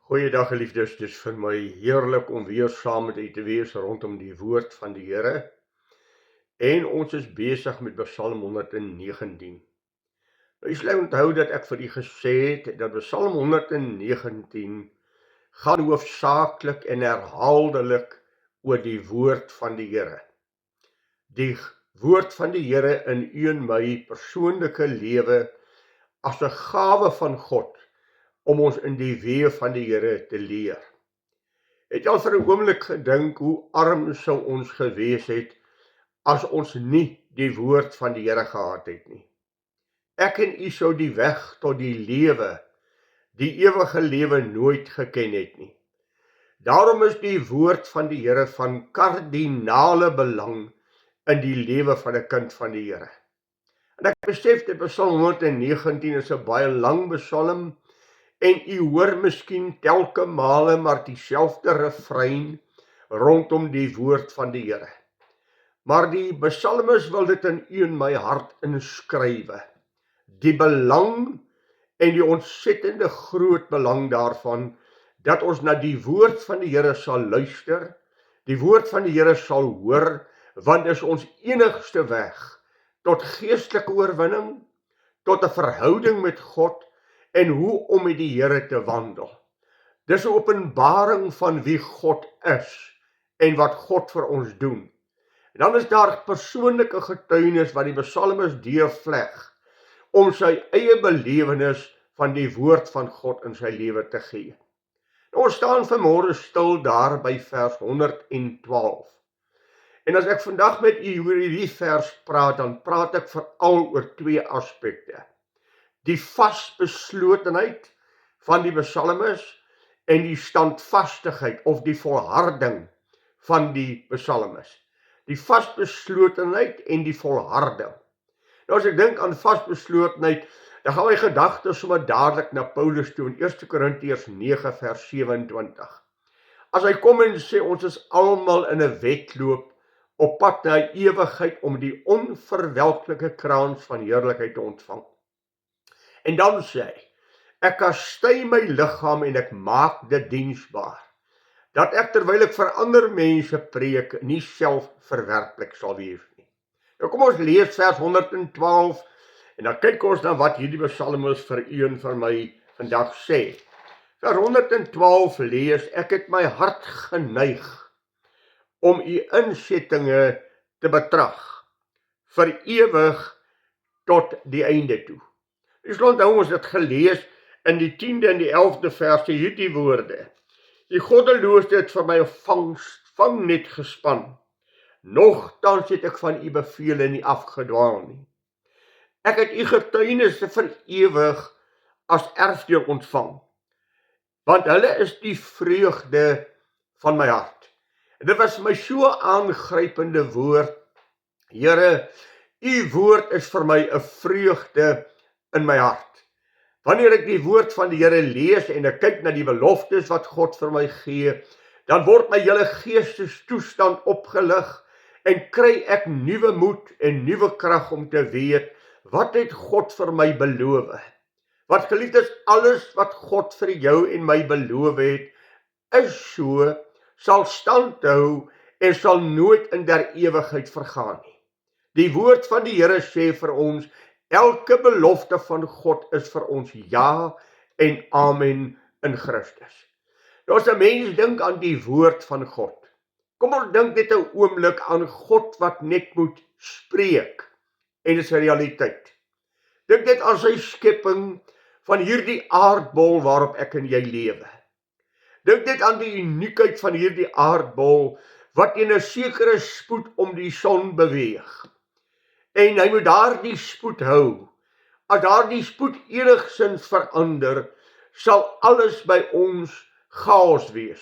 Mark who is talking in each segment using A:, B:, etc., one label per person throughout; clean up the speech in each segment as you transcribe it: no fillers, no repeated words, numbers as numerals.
A: Goeiedag geliefdes, dit is vir my heerlik om weer saam met u te wees rondom die woord van die Here. En ons is besig met Psalm 119. Nou, jy sal onthou dat ek vir u gesê het dat Psalm 119 gaan hoofsaaklik en herhaaldelik oor die woord van die Here. Die woord van die Here in u en my persoonlike lewe as 'n gawe van God om ons in die weë van die Here te leer. Het jy al vir 'n oomblik gedink hoe arm sou ons gewees het as ons nie die woord van die Here gehad het nie? Ek en u sou die weg tot die lewe, die ewige lewe nooit geken het nie. Daarom is die woord van die Here van kardinale belang in die lewe van 'n kind van die Here. En ek besef dat Psalm 119 is 'n baie lang psalm, en u hoor miskien telke male maar dieselfde refrein rondom die woord van die Here. Maar die psalmis wil dit in u en my hart inskrywe. Die belang en die ontsettende groot belang daarvan, dat ons na die woord van die Here sal luister, die woord van die Here sal hoor, want is ons enigste weg tot geestelike oorwinning, tot 'n verhouding met God, en hoe om met die Here te wandel. Dis 'n openbaring van wie God is en wat God vir ons doen. En dan is daar persoonlike getuienis wat die psalmis deurvleg om sy eie belewenis van die woord van God in sy lewe te gee. Nou, ons staan vanmôre stil daar by vers 112. En as ek vandag met u oor hierdie vers praat, dan praat ek veral oor twee aspekte. Die vasbeslotenheid van die psalmis en die standvastigheid of die volharding van die psalmis. Die vasbeslotenheid en die volharding. Nou, as ek dink aan vasbeslotenheid, dan gaan my gedagtes sommer dadelik na Paulus toe in 1 Korintiërs 9 vers 27. As hy kom en sê ons is almal in 'n wedloop op pad na die ewigheid om die onverwelklike kraans van heerlikheid te ontvang. En dan sê hy, ek kastei my liggaam en ek maak dit diensbaar, dat ek terwyl ek vir ander mense preek, nie self verwerplik sal wees nie. Nou kom ons lees vers 112, en dan kyk ons na wat hierdie psalmis vir u en vir my vandag sê. Vers 112 lees, ek het my hart geneig om u insettinge te betrag, vir ewig tot die einde toe. U sal onthou ons het gelees in die 10de en die 11de verse hierdie woorde. Die goddeloosheid het vir my 'n vangnet gespan. Nogtans het ek van u bevele nie afgedwaal nie. Ek het u getuienisse vir ewig as erfdeel ontvang, want hulle is die vreugde van my hart. En dit was my so aangrypende woord. Here, u woord is vir my 'n vreugde in my hart. Wanneer ek die woord van die Here lees en ek kyk na die beloftes wat God vir my gee, dan word my hele geestestoestand opgelig en kry ek nuwe moed en nuwe krag om te weet, wat het God vir my beloof? Wat geliefdes, alles wat God vir jou en my beloof het, is so, sal standhou en sal nooit in der ewigheid vergaan nie. Die woord van die Here sê vir ons, elke belofte van God is vir ons ja en amen in Christus. Nou, as 'n mens dink aan die woord van God, kom ons dink net 'n oomblik aan God wat net moet spreek en dit is 'n realiteit. Dink net aan sy skepping van hierdie aardbol waarop ek en jy lewe. Dink net aan die uniekheid van hierdie aardbol wat in 'n sekere spoed om die son beweeg. En hy moet daardie spoed hou. As daardie spoed enigsins verander, sal alles by ons chaos wees.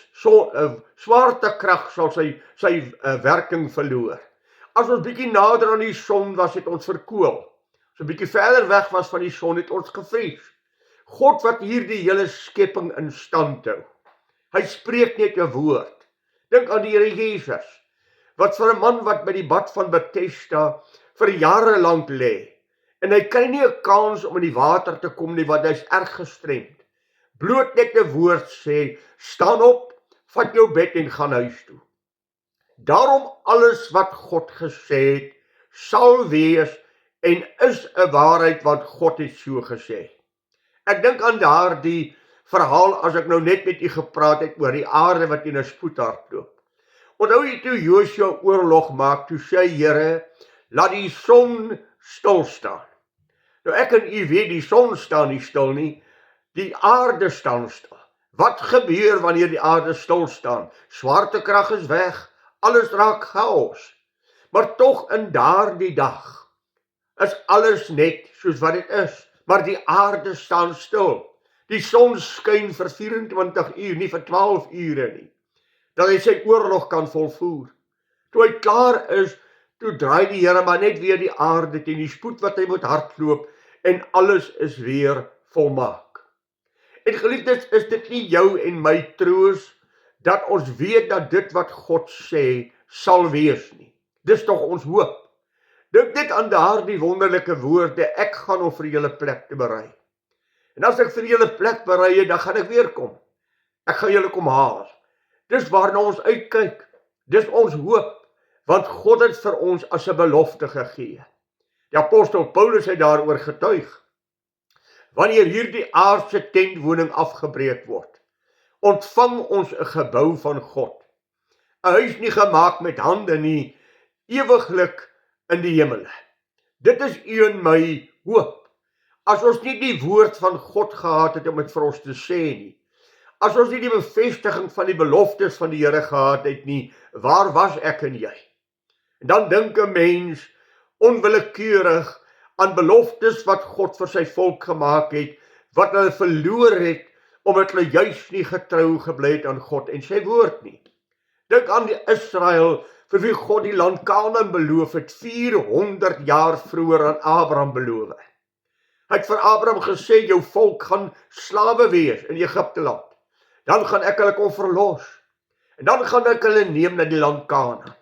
A: Swaartekrag sal sy werking verloor. As ons bietjie nader aan die son was, het ons verkoel. As ons bietjie verder weg was van die son, het ons gevries. God wat hierdie hele skepping in stand hou. Hy spreek net 'n woord. Dink aan die Here Jesus, wat vir 'n man wat by die bad van Bethesda vir jare lank lê, en hy kry nie 'n kans om in die water te kom nie, want hy's erg gestremd. bloot net 'n woord sê, staan op, vat jou bed en gaan huis toe. Daarom alles wat God gesê het, sal wees en is 'n waarheid wat God het so gesê. Ek dink aan daardie verhaal as ek nou net met u gepraat het oor die aarde wat in 'n spoed hardloop. Onthou jy toe Josua oorlog maak, toe sê Here, laat die son stil staan. Nou ek en u weet die son staan nie stil nie, die aarde staan stil. Wat gebeur wanneer die aarde stil staan? Swaartekrag is weg, alles raak chaos. Maar tog in daardie dag is alles net soos wat dit is, maar die aarde staan stil. Die son skyn vir 24 uur, nie vir 12 ure nie, dat hy sy oorlog kan volvoer. Toe hy klaar is, toe draai die Here maar net weer die aarde teen die spoed wat hy moet hardloop en alles is weer volmaak. En geliefdes, is dit nie jou en my troos dat ons weet dat dit wat God sê sal wees nie. Dis tog ons hoop. Dink net aan daardie wonderlike woorde, ek gaan om vir julle plek te berei. En as ek vir julle plek berei het, dan gaan ek weer kom. Ek gaan julle kom haal. Dis waarna ons uitkyk. Dis ons hoop, want God het vir ons as 'n belofte gegee. Die apostel Paulus het daaroor getuig. Wanneer hierdie aardse tentwoning afgebreek word, ontvang ons 'n gebou van God. 'n Huis nie gemaak met hande nie, ewiglik in die hemele. Dit is u en my hoop. As ons nie die woord van God gehad het om dit vir ons te sê nie, as ons nie die bevestiging van die beloftes van die Here gehad het nie, waar was ek en jy? En dan dink 'n mens onwillekeurig aan beloftes wat God vir sy volk gemaak het, wat hulle verloor het, omdat hulle juis nie getrou gebly het aan God en sy woord nie. Dink aan die Israel, vir wie God die land Kanaan beloof het, 400 jaar vroeër aan Abraham beloof. Hy het vir Abraham gesê, jou volk gaan slawe wees in Egipte land. Dan gaan ek hulle kom verlos. En dan gaan ek hulle neem na die land Kanaan.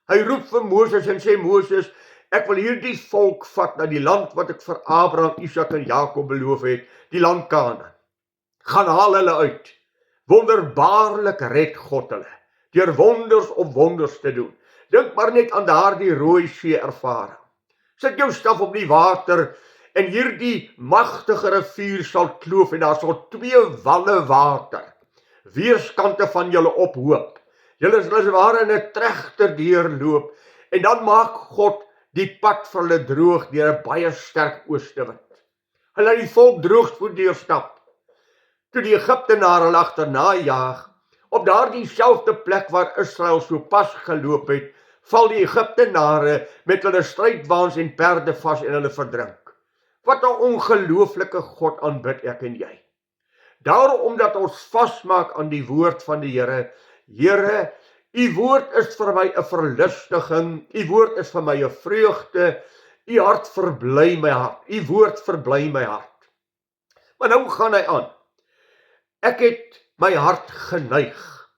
A: Hy roep vir Moses en sê, Moses, ek wil hierdie volk vat na die land wat ek vir Abraham, Isak en Jakob beloof het, die land Kanaan. Gaan haal hulle uit. Wonderbaarlik red God hulle, deur wonders op wonders te doen. Dink maar net aan daardie Rooi See ervaring. Sit jou staf op die water en hierdie magtige rivier sal kloof en daar sal 2 walle water weerskante van julle ophoop. Julle is as ware in 'n trechter deurloop en dan maak God die pad vir hulle droog deur 'n baie sterk oostewind. Hy laat die volk droogspoed deurstap. Toe die Egiptenare hulle agterna jaag, op daardie selfde plek waar Israel so pas geloop het, val die Egiptenare met hulle strydwaans en perde vas en hulle verdrink. Wat 'n ongelooflike God aanbid ek en jy. Daarom dat ons vasmaak aan die woord van die Here. Here, u woord is vir my 'n verlustiging, u woord is vir my 'n vreugde, u hart verbly my hart, u woord verbly my hart. Maar nou gaan hy aan. Ek het my hart geneig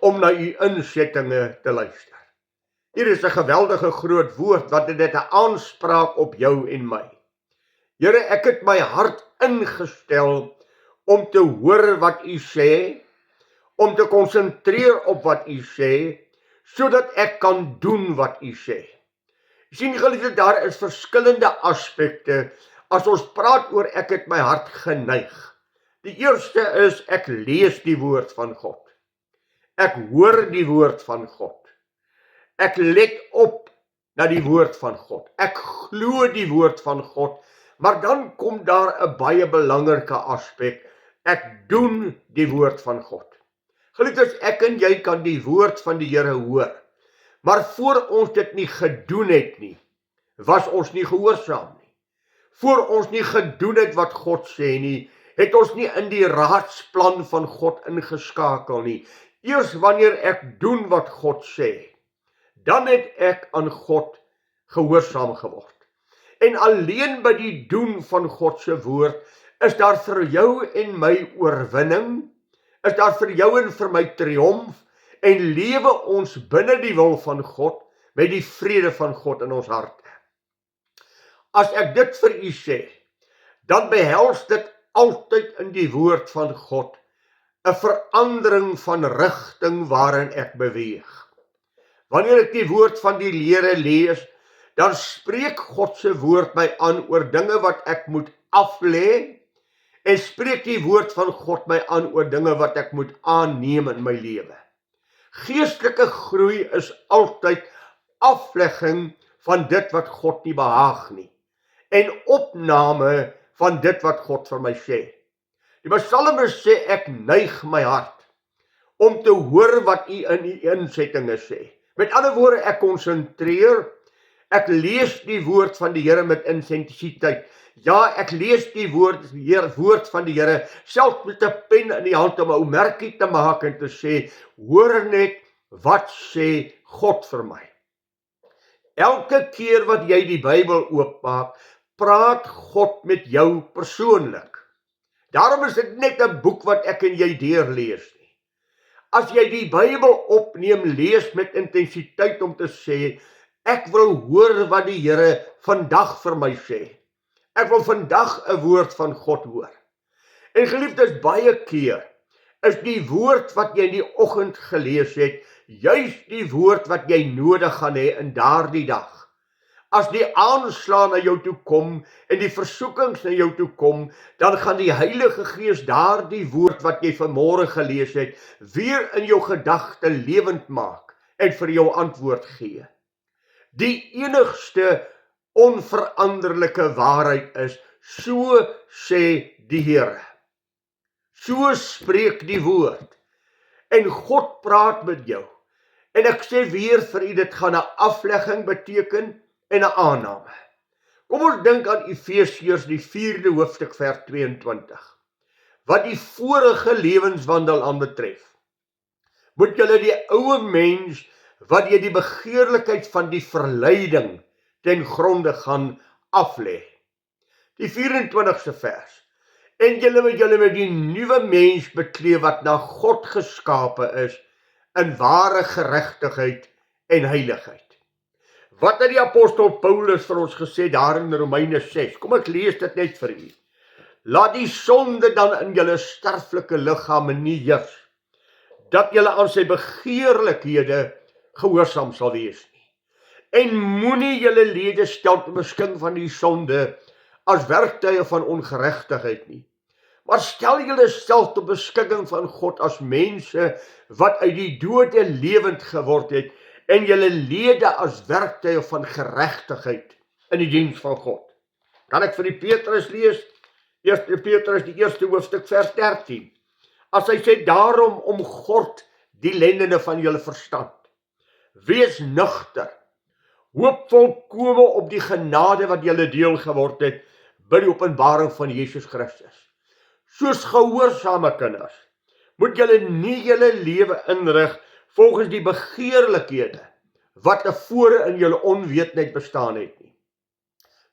A: om na u insettinge te luister. Hier is 'n geweldige groot woord wat dit 'n aanspraak op jou en my. Here, ek het my hart ingestel om te hoor wat u sê, om te konsentreer op wat u sê, sodat ek kan doen wat u sê. Sien geliefde, daar is verskillende aspekte as ons praat oor ek het my hart geneig. Die eerste is ek lees die woord van God. Ek hoor die woord van God. Ek let op na die woord van God. Ek glo die woord van God, maar dan kom daar 'n baie belangrike aspek. Ek doen die woord van God. Geliefdes, ek en jy kan die woord van die Here hoor, maar voor ons dit nie gedoen het nie, was ons nie gehoorsaam nie. Voor ons nie gedoen het wat God sê nie, het ons nie in die raadsplan van God ingeskakel nie. Eers wanneer ek doen wat God sê, dan het ek aan God gehoorsaam geword. En alleen by die doen van God se woord, is daar vir jou en my oorwinning, is daar vir jou en vir my triomf, en lewe ons binne die wil van God, met die vrede van God in ons harte. As ek dit vir u sê, dan behels dit altyd in die woord van God 'n verandering van rigting waarin ek beweeg. Wanneer ek die woord van die Here lees, dan spreek God se woord my aan oor dinge wat ek moet aflê, en spreek die woord van God my aan oor dinge wat ek moet aanneem in my lewe. Geestelike groei is altyd aflegging van dit wat God nie behaag nie, en opname van dit wat God vir my sê. Die psalmis sê, ek neig my hart om te hoor wat u in u insettinge sê. Met ander woorde, ek konsentreer, ek lees die woord van die Here met intensiteit. Ja, ek lees die woord van die Here, selfs met 'n pen in die hand om 'n merkie te maak en te sê, hoor net, wat sê God vir my? Elke keer wat jy die Bybel oopmaak, praat God met jou persoonlik. Daarom is dit net 'n boek wat ek en jy deurlees nie. As jy die Bybel opneem, lees met intensiteit om te sê, ek wil hoor wat die Here vandag vir my sê. Ek wil vandag 'n woord van God hoor. En geliefdes, baie keer is die woord wat jy in die oggend gelees het, juis die woord wat jy nodig gaan hê in daardie dag. As die aanslae na jou toe kom en die versoekings na jou toe kom, dan gaan die Heilige Gees daardie woord wat jy vanmôre gelees het, weer in jou gedagte lewend maak en vir jou antwoord gee. Die enigste onveranderlike waarheid is, so sê die Here. So spreek die woord. En God praat met jou. En ek sê weer vir u, dit gaan 'n aflegging beteken en 'n aanname. Kom ons dink aan Efesiërs die 4de hoofstuk vers 22. Wat die vorige lewenswandel aanbetref, moet julle die ou mens wat jy die begeerlikheid van die verleiding ten gronde gaan aflê. Die 24ste vers. En julle moet met die nuwe mens beklee wat na God geskape is in ware geregtigheid en heiligheid. Wat het die apostel Paulus vir ons gesê daar in Romeine 6? Kom ek lees dit net vir u. Laat die sonde dan in julle sterflike liggame nie heers, dat julle aan sy begeerlikhede gehoorsaam sal wees nie. En moenie julle lede stel tot beskikking van die sonde as werktuie van ongeregtigheid nie, maar stel julle self tot beskikking van God as mense wat uit die dode lewend geword het, en julle lede as werktuie van geregtigheid in die diens van God. Kan ek vir die Petrus lees? 1 Petrus die 1ste hoofstuk vers 13. As hy sê, daarom omgord die lendene van julle verstand. Wees nugter. Hoop volkome op die genade wat julle deel geword het by die openbaring van Jesus Christus. Soos gehoorsame kinders, moet julle nie julle lewe inrig volgens die begeerlikhede wat tevore in julle onwetendheid bestaan het nie.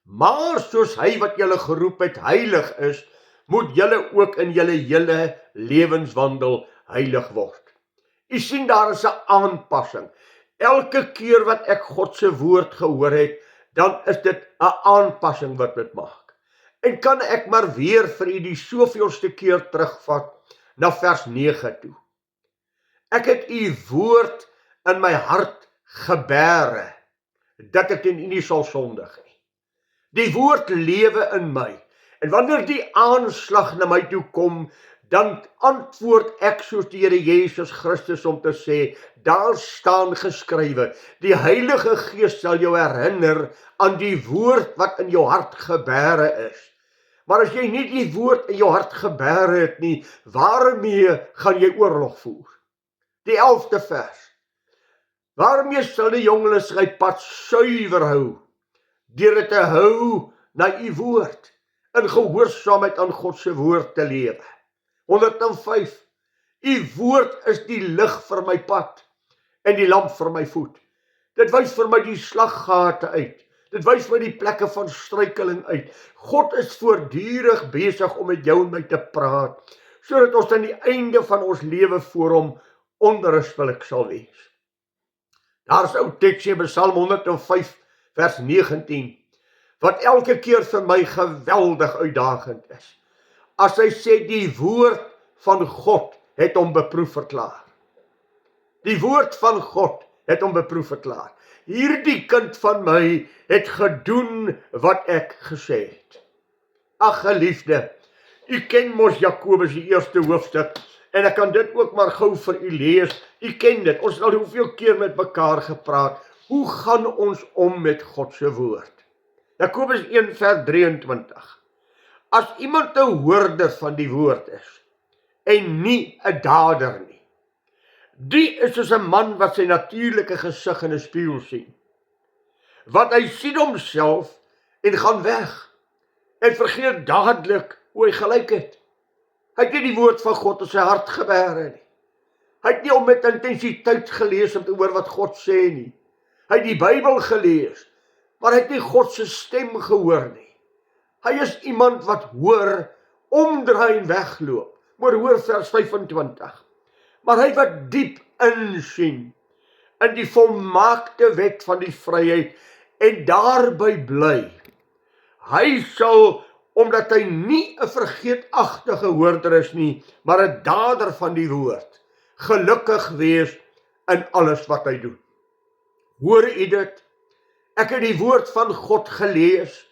A: Maar soos hy wat julle geroep het heilig is, moet julle ook in julle hele lewenswandel heilig word. U sien, daar is 'n aanpassing. Elke keer wat ek God se woord gehoor het, dan is dit 'n aanpassing wat dit maak. En kan ek maar weer vir u die soveelste keer terugvat na vers 9 toe. Ek het u woord in my hart gebere, dat ek teen u nie sal sondig nie. Die woord lewe in my, en wanneer die aanslag na my toe kom, dan antwoord ek soos die Here Jesus Christus om te sê, daar staan geskrywe, die Heilige Gees sal jou herinner aan die woord wat in jou hart gebere is. Maar as jy nie die woord in jou hart gebere het nie, waarmee gaan jy oorlog voer? Die 11de vers. Waarmee sal die jongelinge sy pad suiwer hou? Deur dit te hou na u woord, in gehoorsaamheid aan God se woord te lewe. 105. U woord is die lig vir my pad en die lamp vir my voet. Dit wys vir my die slaggate uit. Dit wys my die plekke van struikeling uit. God is voortdurend besig om met jou en my te praat, sodat ons aan die einde van ons lewe voor hom onrustig sal wees. Daar is ou teksie by Psalm 105 vers 19, wat elke keer vir my geweldig uitdagend is. as hy sê die woord van God het hom beproef verklaar. Die woord van God het hom beproef verklaar. Hierdie kind van my het gedoen wat ek gesê het. Ag geliefde, u ken mos Jakobus die eerste hoofstuk, en ek kan dit ook maar gou vir u lees. U ken dit, ons het al hoeveel keer met mekaar gepraat. Hoe gaan ons om met God se woord? Jakobus 1 vers 23. As iemand 'n hoorder van die woord is, en nie 'n dader nie, die is soos 'n man wat sy natuurlike gesig in 'n spieël sien. Want hy sien homself en gaan weg, en vergeet dadelik hoe hy gelyk het. Hy het nie die woord van God in sy hart gebêre nie. Hy het nie om met intensiteit gelees om te hoor wat God sê nie. Hy het die Bybel gelees, maar hy het nie God se stem gehoor nie. Hy is iemand wat hoor, omdraai en wegloop. Maar hoor vers 25. Maar hy wat diep insien in die volmaakte wet van die vryheid en daarby bly, hy sal, omdat hy nie 'n vergeetagtige hoorder is nie, maar 'n dader van die woord, gelukkig wees in alles wat hy doen. Hoor u dit? Ek het die woord van God gelees,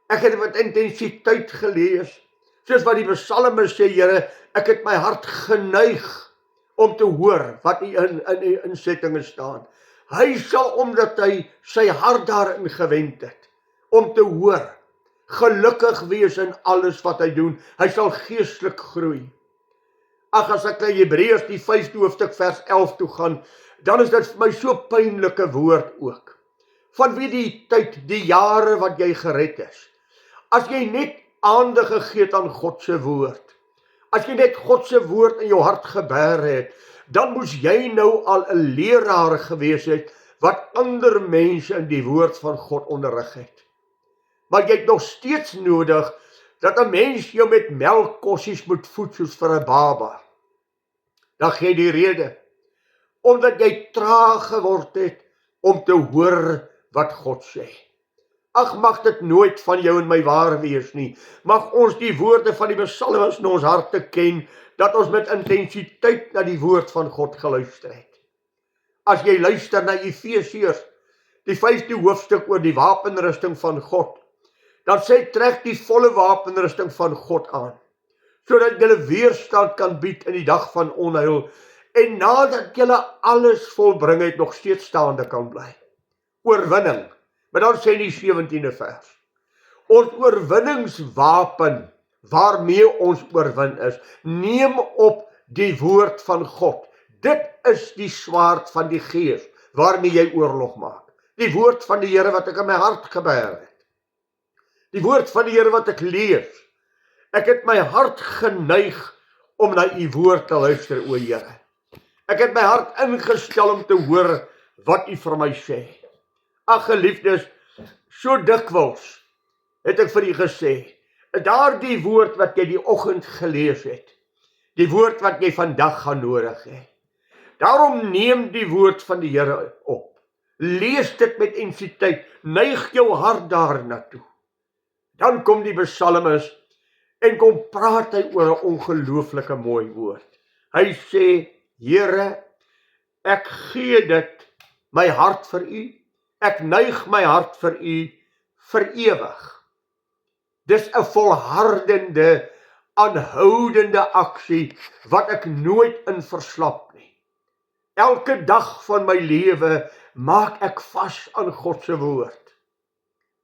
A: ek het met intensiteit gelees, soos wat die psalmis sê, Here, ek het my hart geneig om te hoor wat in die insettinge staan. Hy sal, omdat hy sy hart daarin gewend het, om te hoor, gelukkig wees in alles wat hy doen. Hy sal geestelik groei. Ag, as ek na Hebreërs die 5de hoofstuk vers 11 toe gaan, dan is dit vir my so pynlike woord ook. Vanweë die tyd, die jare wat jy gered is. As jy net aandag gegee het aan God se woord, as jy net God se woord in jou hart gebêre het, dan moes jy nou al 'n leraar gewees het, wat ander mense in die woord van God onderrig het. Maar jy het nog steeds nodig, dat 'n mens jou met melkkossies moet voed soos vir 'n baba. Dan gee die rede, omdat jy traag geword het, om te hoor wat God sê. Ag, mag dit nooit van jou en my waar wees nie. Mag ons die woorde van die psalmis in ons harte ken, dat ons met intensiteit na die woord van God geluister het. As jy luister na Efesiërs, die 5de hoofstuk oor die wapenrusting van God, dan sê trek die volle wapenrusting van God aan, sodat jy weerstand kan bied in die dag van onheil, en nadat jy alles volbring het, nog steeds staande kan bly. Oorwinning. Maar dan sê die 17de vers, ons oorwinningswapen, waarmee ons oorwin is, neem op die woord van God. Dit is die swaard van die Gees, waarmee jy oorlog maak. Die woord van die Here wat ek in my hart gebêre het. Die woord van die Here wat ek lees. Ek het my hart geneig om na u woord te luister, o Here. Ek het my hart ingestel om te hoor wat u vir my sê. Ag geliefdes, so dikwels het ek vir u gesê, daardie woord wat jy die oggend gelees het, die woord wat jy vandag gaan nodig hê. Daarom neem die woord van die Here op. Lees dit met intensiteit, neig jou hart daarna toe. Dan kom die psalmis en kom praat hy oor 'n ongelooflike mooi woord. Hy sê, Here, ek gee dit, my hart vir u, ek neig my hart vir u, vir ewig. Dis 'n volhardende, aanhoudende aksie, wat ek nooit in verslap nie. Elke dag van my lewe maak ek vas aan God se woord.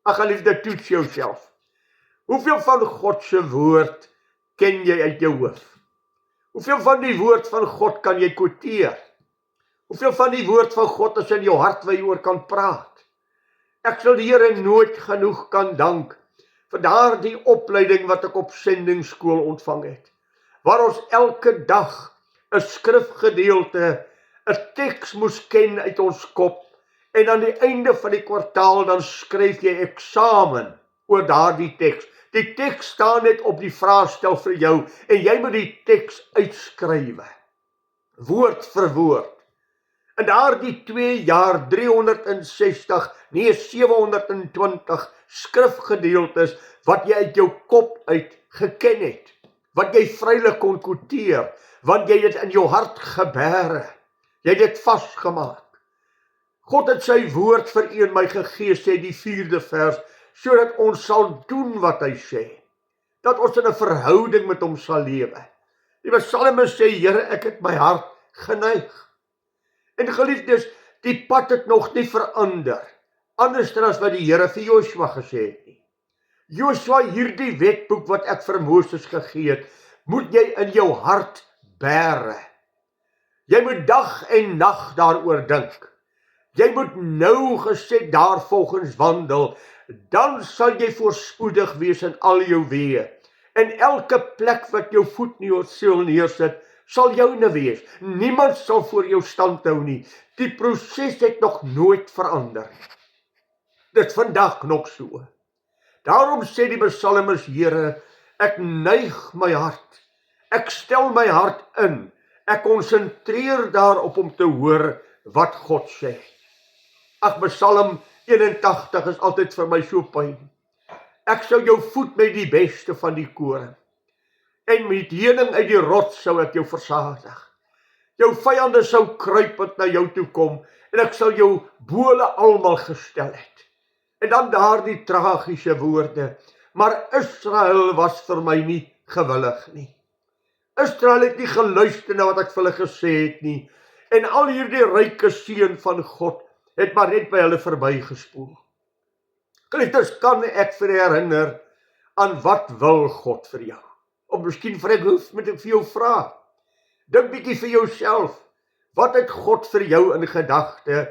A: Ag geliefde, toets jouself. Hoeveel van God se woord ken jy uit jou hoof? Hoeveel van die woord van God kan jy quoteer? Hoeveel van die woord van God is in jou hart waar jy oor kan praat? Ek sal die Here nooit genoeg kan dank vir daardie opleiding wat ek op sendingskool ontvang het, waar ons elke dag 'n skrifgedeelte, 'n teks moes ken uit ons kop, en aan die einde van die kwartaal dan skryf jy eksamen oor daardie teks. Die teks staan net op die vraestel vir jou, en jy moet die teks uitskrywe, woord vir woord. In daardie 2 jaar, 360, nee 720 skrifgedeeltes, wat jy uit jou kop uit geken het, wat jy vrylik kon quoteer, want jy het in jou hart gebere, jy het dit vasgemaak. God het sy woord vir u en my gegee, sê die 4de vers, sodat ons sal doen wat hy sê, dat ons in 'n verhouding met hom sal lewe. Die psalmis sê, Here, ek het my hart geneig. En geliefdes, die pad het nog nie verander, anders as wat die Here vir Joshua gesê het nie. Joshua, hierdie wetboek wat ek vir Moses gegee het, moet jy in jou hart bære. Jy moet dag en nag daaroor dink. Jy moet nougeset daarvolgens wandel, dan sal jy voorspoedig wees in al jou weë. En elke plek wat jou voet sal neersit, sal joune wees. Niemand sal voor jou stand hou nie. Die proses het nog nooit verander. Dit vandag nog so. Daarom sê die psalmis, Here, ek neig my hart. Ek stel my hart in. Ek konsentreer daarop om te hoor wat God sê. Ag, Psalm 81 is altyd vir my so pyn. Ek sou jou voed met die beste van die koring, en met heuning uit die rots sou ek jou versadig. Jou vyande sou kruipend na jou toe kom, en ek sal jou bo hulle almal gestel het. En dan daardie tragiese woorde, maar Israel was vir my nie gewillig nie. Israel het nie geluister na wat ek vir hulle gesê het nie, en al hierdie ryke seën van God het maar net by hulle verbygespoel. Geliefdes, kan ek vir herinner aan wat wil God vir jou? Of miskien vir ek hoef met ek vir jou vra. Dink bietjie vir jouself. Wat het God vir jou in gedagte?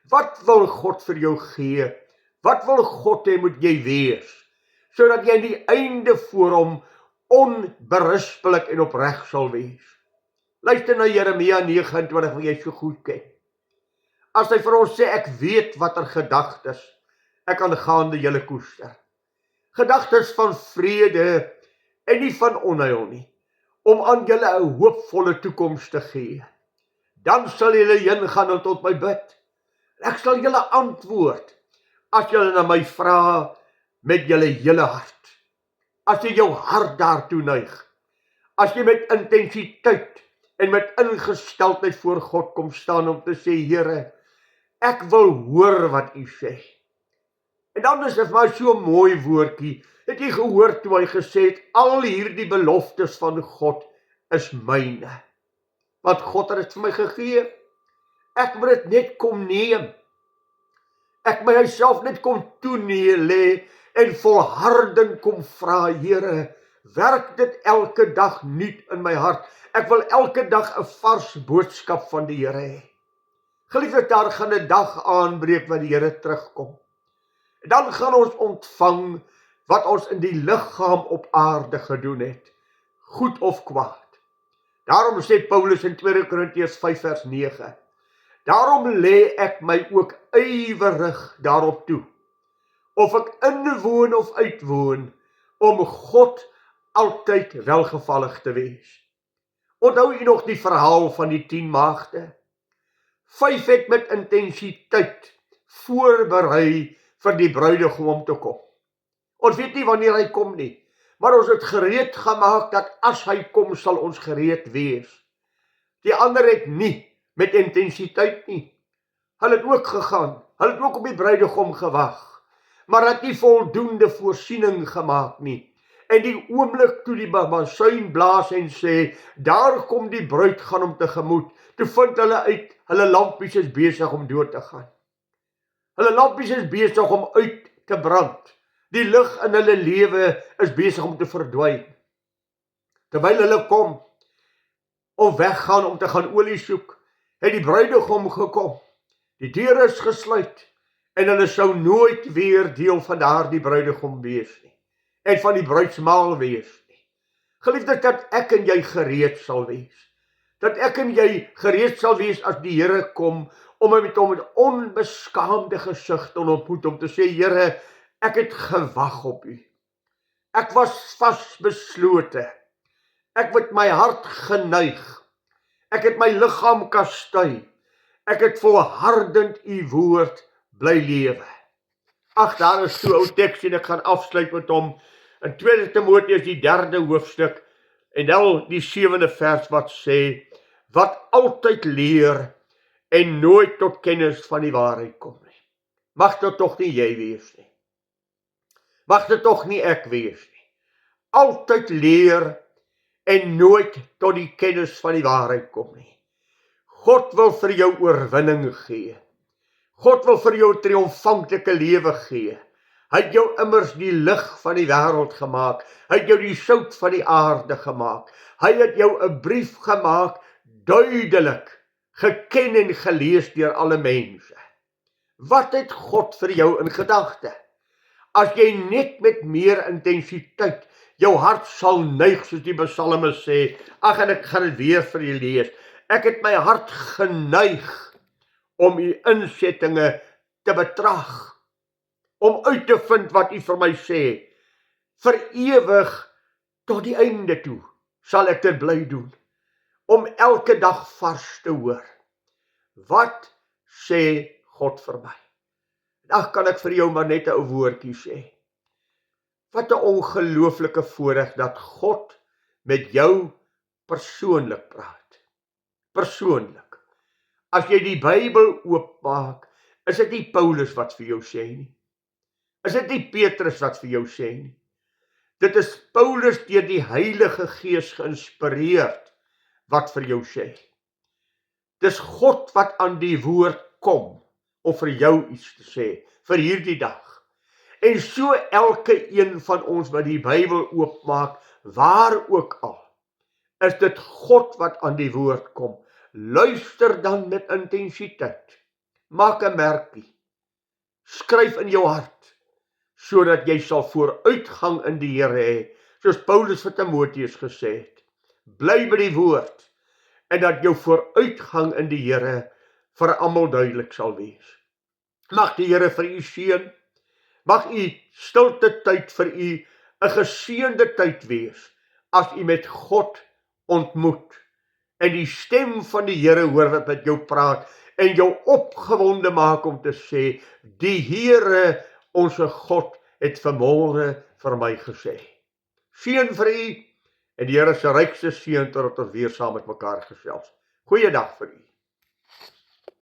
A: Wat wil God vir jou gee? Wat wil God hê moet jy wees? Sodat jy aan die einde voor hom onberispelik en opreg sal wees. Luister na Jeremia 29 wat jy so goed ken. As hy vir ons sê, ek weet watter gedagtes ek aangaande julle koester. Gedagtes van vrede en nie van onheil nie, om aan julle 'n hoopvolle toekoms te gee. Dan sal julle heen gaan en tot my bid. Ek sal julle antwoord, as julle na my vra met julle hele hart. As jy jou hart daartoe neig, as jy met intensiteit en met ingesteldheid voor God kom staan om te sê, Here, ek wil hoor wat u sê. En dan is dit maar so 'n mooi woordjie. Het jy gehoor toe hy gesê het, al hierdie beloftes van God is myne. Want God het dit vir my gegee. Ek moet dit net kom neem. Ek moet myself net kom toelê en volharding kom vra, Here, werk dit elke dag nuut in my hart. Ek wil elke dag 'n vars boodskap van die Here hê. Geliefdes, daar gaan 'n dag aanbreek wanneer die Here terugkom. Dan gaan ons ontvang wat ons in die liggaam op aarde gedoen het, goed of kwaad. Daarom sê Paulus in 2 Korintiërs 5 vers 9, daarom lê ek my ook ywerig daarop toe, of ek inwoon of uitwoon, om God altyd welgevallig te wees. Onthou u nog die verhaal van die 10 maagde? 5 het met intensiteit voorberei vir die bruidegom om te kom. Ons weet nie wanneer hy kom nie, maar ons het gereed gemaak dat as hy kom sal ons gereed wees. Die ander het nie met intensiteit nie. Hulle het ook gegaan, hulle het ook op die bruidegom gewag, maar het nie voldoende voorsiening gemaak nie. En die oomblik toe die basuin blaas en sê, daar kom die bruid gaan om tegemoet, toe vind hulle uit, hulle lampies is besig om dood te gaan. Hulle lampies is besig om uit te brand. Die lig in hulle lewe is besig om te verdwyn. Terwyl hulle kom, om weggaan om te gaan olie soek, het die bruidegom gekom. Die deur is gesluit, en hulle sou nooit weer deel van daardie bruidegom wees nie, en van die bruidsmaal wees nie. Geliefdes, dat ek en jy gereed sal wees. Dat ek en jy gereed sal wees as die Here kom, om met hom met onbeskaamde gesig te ontmoet, om te sê, Here, ek het gewag op u. Ek was vasbeslote. Ek het my hart geneig. Ek het my liggaam kastui. Ek het volhardend u woord bly lewe. Ag, daar is so 'n ou teks en ek gaan afsluit met hom. In 2 Timoteus die 3de hoofstuk En dan die 7de vers wat sê, wat altyd leer en nooit tot kennis van die waarheid kom nie. Mag dit tog nie jy wees nie. Mag dit tog nie ek wees nie. Altyd leer en nooit tot die kennis van die waarheid kom nie. God wil vir jou oorwinning gee. God wil vir jou 'n triomfantelike lewe gee. Hy het jou immers die lig van die wêreld gemaak. Hy het jou die sout van die aarde gemaak. Hy het jou 'n brief gemaak, duidelik, geken en gelees deur alle mense. Wat het God vir jou in gedagte? As jy net met meer intensiteit jou hart sal neig, soos die psalmis sê, ag, en ek gaan dit weer vir u lees, ek het my hart geneig om u insettinge te betrag, om uit te vind wat u vir my sê, vir ewig tot die einde toe sal ek dit bly doen, om elke dag vars te hoor. Wat sê God vir my? Ag, kan ek vir jou maar net 'n ou woordjie sê. Wat 'n ongelooflike voorreg dat God met jou persoonlik praat. Persoonlik. As jy die Bybel oopmaak, is dit nie Paulus wat vir jou sê nie. Is dit nie Petrus wat vir jou sê nie. Dit is Paulus deur die Heilige Gees geïnspireerd wat vir jou sê. Dis God wat aan die woord kom om vir jou iets te sê vir hierdie dag. En so elke een van ons wat die Bybel oopmaak, waar ook al, is dit God wat aan die woord kom. Luister dan met intensiteit. Maak 'n merkie. Skryf in jou hart, sodat jy sal vooruitgang in die Here hê, soos Paulus vir Timoteus gesê het. Bly by die woord, en dat jou vooruitgang in die Here vir almal duidelik sal wees. Mag die Here vir u seën. Mag u stilte tyd vir u 'n geseënde tyd wees, as u met God ontmoet, en die stem van die Here hoor wat met jou praat, en jou opgewonde maak om te sê, die Here, ons God, het vanmôre vir my gesê. Seën vir u, en die Here se rykste seën tot ons weer saam met mekaar gesels. Goeiedag vir u.